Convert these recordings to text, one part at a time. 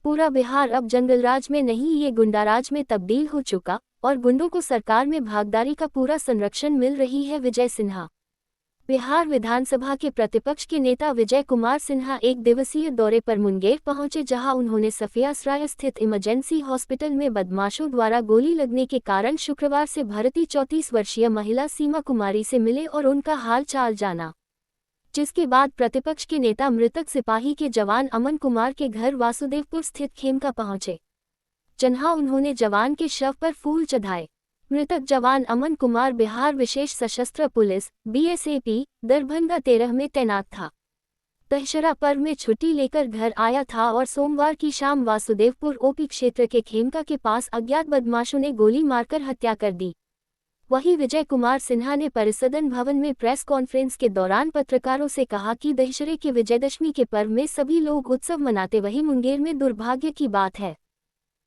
पूरा बिहार अब जंगलराज में नहीं, ये गुंडाराज में तब्दील हो चुका और गुंडों को सरकार में भागीदारी का पूरा संरक्षण मिल रही है। विजय सिन्हा। बिहार विधानसभा के प्रतिपक्ष के नेता विजय कुमार सिन्हा एक दिवसीय दौरे पर मुंगेर पहुंचे, जहां उन्होंने सफियासराय स्थित इमरजेंसी हॉस्पिटल में बदमाशों द्वारा गोली लगने के कारण शुक्रवार से भर्ती 34 वर्षीय महिला सीमा कुमारी से मिले और उनका हाल चाल जाना, जिसके बाद प्रतिपक्ष के नेता मृतक सिपाही के जवान अमन कुमार के घर वासुदेवपुर स्थित खेमका पहुंचे, जहां उन्होंने जवान के शव पर फूल चढ़ाए। मृतक जवान अमन कुमार बिहार विशेष सशस्त्र पुलिस (BSAP) दरभंगा 13 में तैनात था। दशहरा पर्व में छुट्टी लेकर घर आया था और सोमवार की शाम वासुदेवपुर OP क्षेत्र के खेमका के पास अज्ञात बदमाशों ने गोली मारकर हत्या कर दी। वहीं विजय कुमार सिन्हा ने परिसदन भवन में प्रेस कॉन्फ्रेंस के दौरान पत्रकारों से कहा कि दशहरे के विजयदशमी के पर्व में सभी लोग उत्सव मनाते, वहीं मुंगेर में दुर्भाग्य की बात है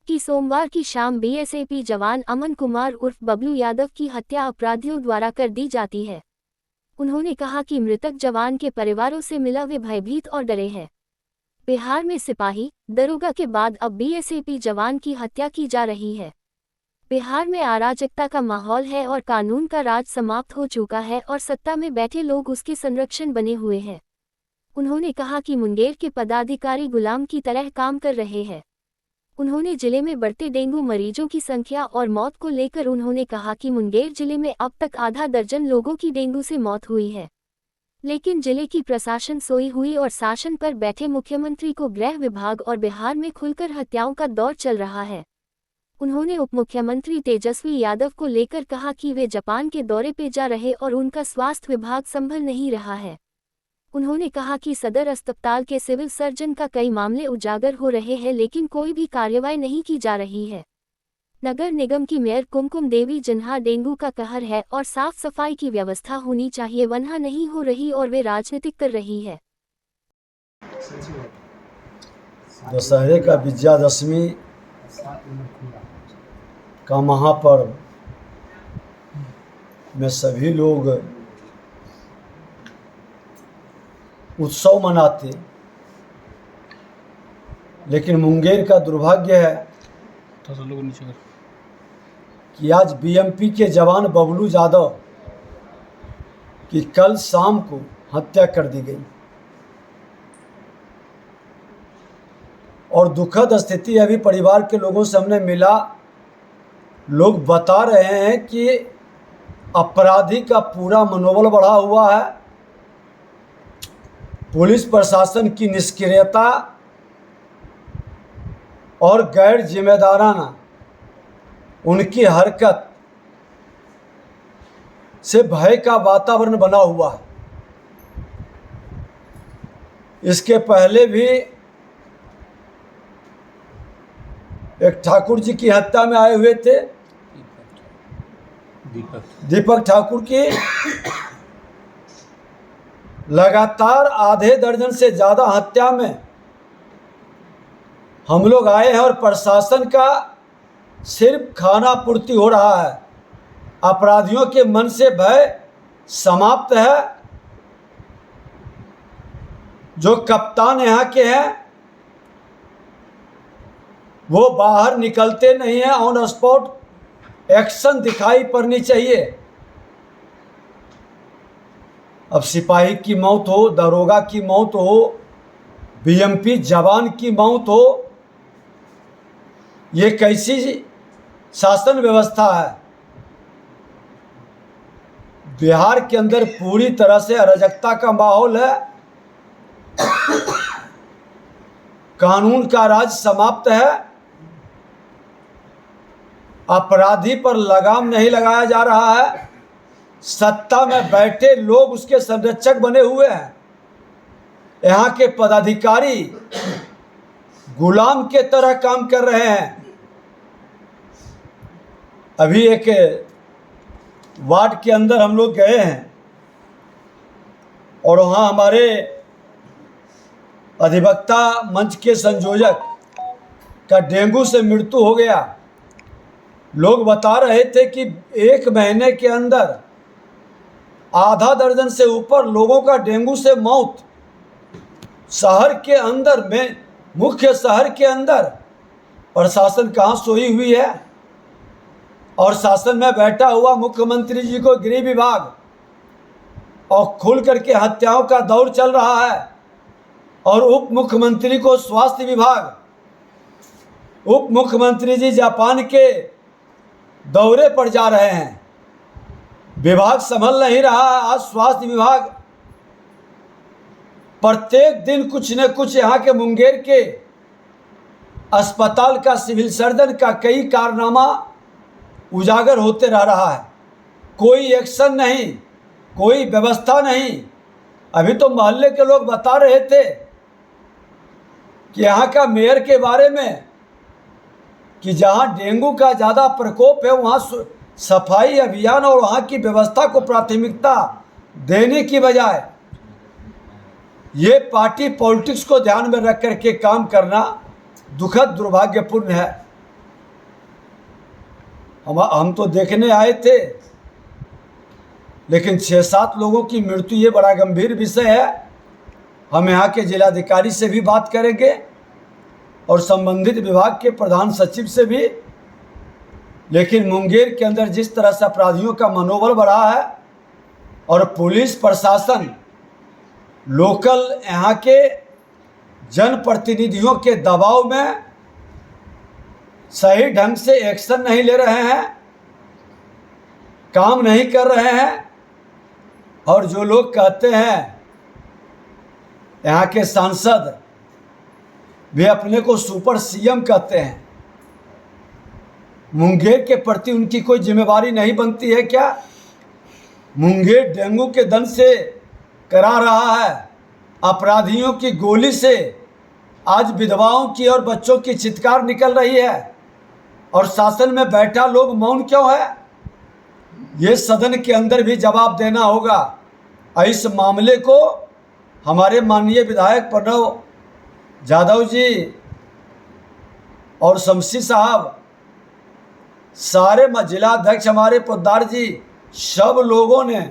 कि सोमवार की शाम BSAP जवान अमन कुमार उर्फ बबलू यादव की हत्या अपराधियों द्वारा कर दी जाती है। उन्होंने कहा कि मृतक जवान के परिवारों से मिला वे भयभीत और डरे हैं। बिहार में सिपाही, दरोगा के बाद अब BSAP जवान की हत्या की जा रही है। बिहार में अराजकता का माहौल है और कानून का राज समाप्त हो चुका है और सत्ता में बैठे लोग उसके संरक्षण बने हुए हैं। उन्होंने कहा कि मुंगेर के पदाधिकारी गुलाम की तरह काम कर रहे हैं। उन्होंने जिले में बढ़ते डेंगू मरीजों की संख्या और मौत को लेकर उन्होंने कहा कि मुंगेर जिले में अब तक आधा दर्जन लोगों की डेंगू से मौत हुई है, लेकिन जिले की प्रशासन सोई हुई और शासन पर बैठे मुख्यमंत्री को गृह विभाग और बिहार में खुलकर हत्याओं का दौर चल रहा है। उन्होंने उप मुख्यमंत्री तेजस्वी यादव को लेकर कहा कि वे जापान के दौरे पे जा रहे और उनका स्वास्थ्य विभाग संभल नहीं रहा है। उन्होंने कहा कि सदर अस्पताल के सिविल सर्जन का कई मामले उजागर हो रहे हैं, लेकिन कोई भी कार्रवाई नहीं की जा रही है। नगर निगम की मेयर कुमकुम देवी जन्हा डेंगू का कहर है और साफ सफाई की व्यवस्था होनी चाहिए, वहाँ नहीं हो रही और वे राजनीतिक कर रही है। दशहरे का विजयादशमी का महापर्व में सभी लोग उत्सव मनाते, लेकिन मुंगेर का दुर्भाग्य है कि आज BMP के जवान बबलू यादव की कल शाम को हत्या कर दी गई और दुखद स्थिति अभी परिवार के लोगों से हमने मिला, लोग बता रहे हैं कि अपराधी का पूरा मनोबल बढ़ा हुआ है। पुलिस प्रशासन की निष्क्रियता और गैर जिम्मेदाराना उनकी हरकत से भय का वातावरण बना हुआ है। इसके पहले भी एक ठाकुर जी की हत्या में आए हुए थे, दीपक ठाकुर की। लगातार आधे दर्जन से ज़्यादा हत्या में हम लोग आए हैं और प्रशासन का सिर्फ खाना पूर्ति हो रहा है। अपराधियों के मन से भय समाप्त है। जो कप्तान यहाँ के हैं वो बाहर निकलते नहीं हैं, ऑन स्पॉट एक्शन दिखाई पड़नी चाहिए। अब सिपाही की मौत हो, दरोगा की मौत हो, BMP जवान की मौत हो, ये कैसी शासन व्यवस्था है? बिहार के अंदर पूरी तरह से अराजकता का माहौल है। कानून का राज समाप्त है। अपराधी पर लगाम नहीं लगाया जा रहा है। सत्ता में बैठे लोग उसके संरक्षक बने हुए हैं। यहाँ के पदाधिकारी गुलाम के तरह काम कर रहे हैं। अभी एक वार्ड के अंदर हम लोग गए हैं और वहाँ हमारे अधिवक्ता मंच के संयोजक का डेंगू से मृत्यु हो गया। लोग बता रहे थे कि 1 महीने के अंदर आधा दर्जन से ऊपर लोगों का डेंगू से मौत। शहर के अंदर में मुख्य शहर के अंदर प्रशासन कहाँ सोई हुई है, और शासन में बैठा हुआ मुख्यमंत्री जी को गृह विभाग और खुल करके हत्याओं का दौर चल रहा है, और उप मुख्यमंत्री को स्वास्थ्य विभाग, उप मुख्यमंत्री जी जापान के दौरे पर जा रहे हैं, विभाग संभल नहीं रहा है। आज स्वास्थ्य विभाग प्रत्येक दिन कुछ न कुछ यहाँ के मुंगेर के अस्पताल का, सिविल सर्जन का कई कारनामा उजागर होते रह रहा है। कोई एक्शन नहीं, कोई व्यवस्था नहीं। अभी तो मोहल्ले के लोग बता रहे थे कि यहाँ का मेयर के बारे में कि जहाँ डेंगू का ज़्यादा प्रकोप है वहाँ सफाई अभियान और वहाँ की व्यवस्था को प्राथमिकता देने की बजाय ये पार्टी पॉलिटिक्स को ध्यान में रख करके काम करना दुखद दुर्भाग्यपूर्ण है। हम तो देखने आए थे, लेकिन 6-7 लोगों की मृत्यु, ये बड़ा गंभीर विषय है। हम यहाँ के जिलाधिकारी से भी बात करेंगे और संबंधित विभाग के प्रधान सचिव से भी। लेकिन मुंगेर के अंदर जिस तरह से अपराधियों का मनोबल बढ़ा है और पुलिस प्रशासन लोकल यहाँ के जनप्रतिनिधियों के दबाव में सही ढंग से एक्शन नहीं ले रहे हैं, काम नहीं कर रहे हैं। और जो लोग कहते हैं, यहाँ के सांसद भी अपने को सुपर सीएम कहते हैं, मुंगेर के प्रति उनकी कोई जिम्मेवारी नहीं बनती है क्या? मुंगेर डेंगू के दंश से करा रहा है, अपराधियों की गोली से आज विधवाओं की और बच्चों की चित्कार निकल रही है, और शासन में बैठा लोग मौन क्यों है? ये सदन के अंदर भी जवाब देना होगा। इस मामले को हमारे माननीय विधायक प्रणव जाधव जी और शमशी साहब, सारे जिलाध्यक्ष हमारे पोद्दार जी, सब लोगों ने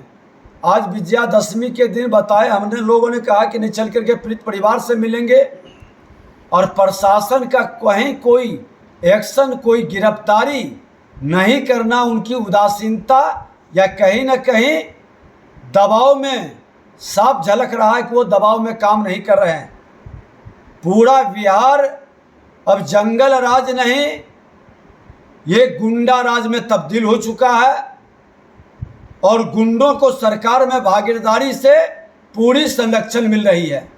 आज विजयादशमी के दिन बताए। हमने लोगों ने कहा कि नहीं, चल करके पीड़ित परिवार से मिलेंगे, और प्रशासन का कहीं कोई एक्शन, कोई गिरफ्तारी नहीं करना, उनकी उदासीनता या कहीं ना कहीं दबाव में साफ झलक रहा है कि वो दबाव में काम नहीं कर रहे हैं। पूरा बिहार अब जंगल राज नहीं, ये गुंडा राज में तब्दील हो चुका है, और गुंडों को सरकार में भागीदारी से पूरी संरक्षण मिल रही है।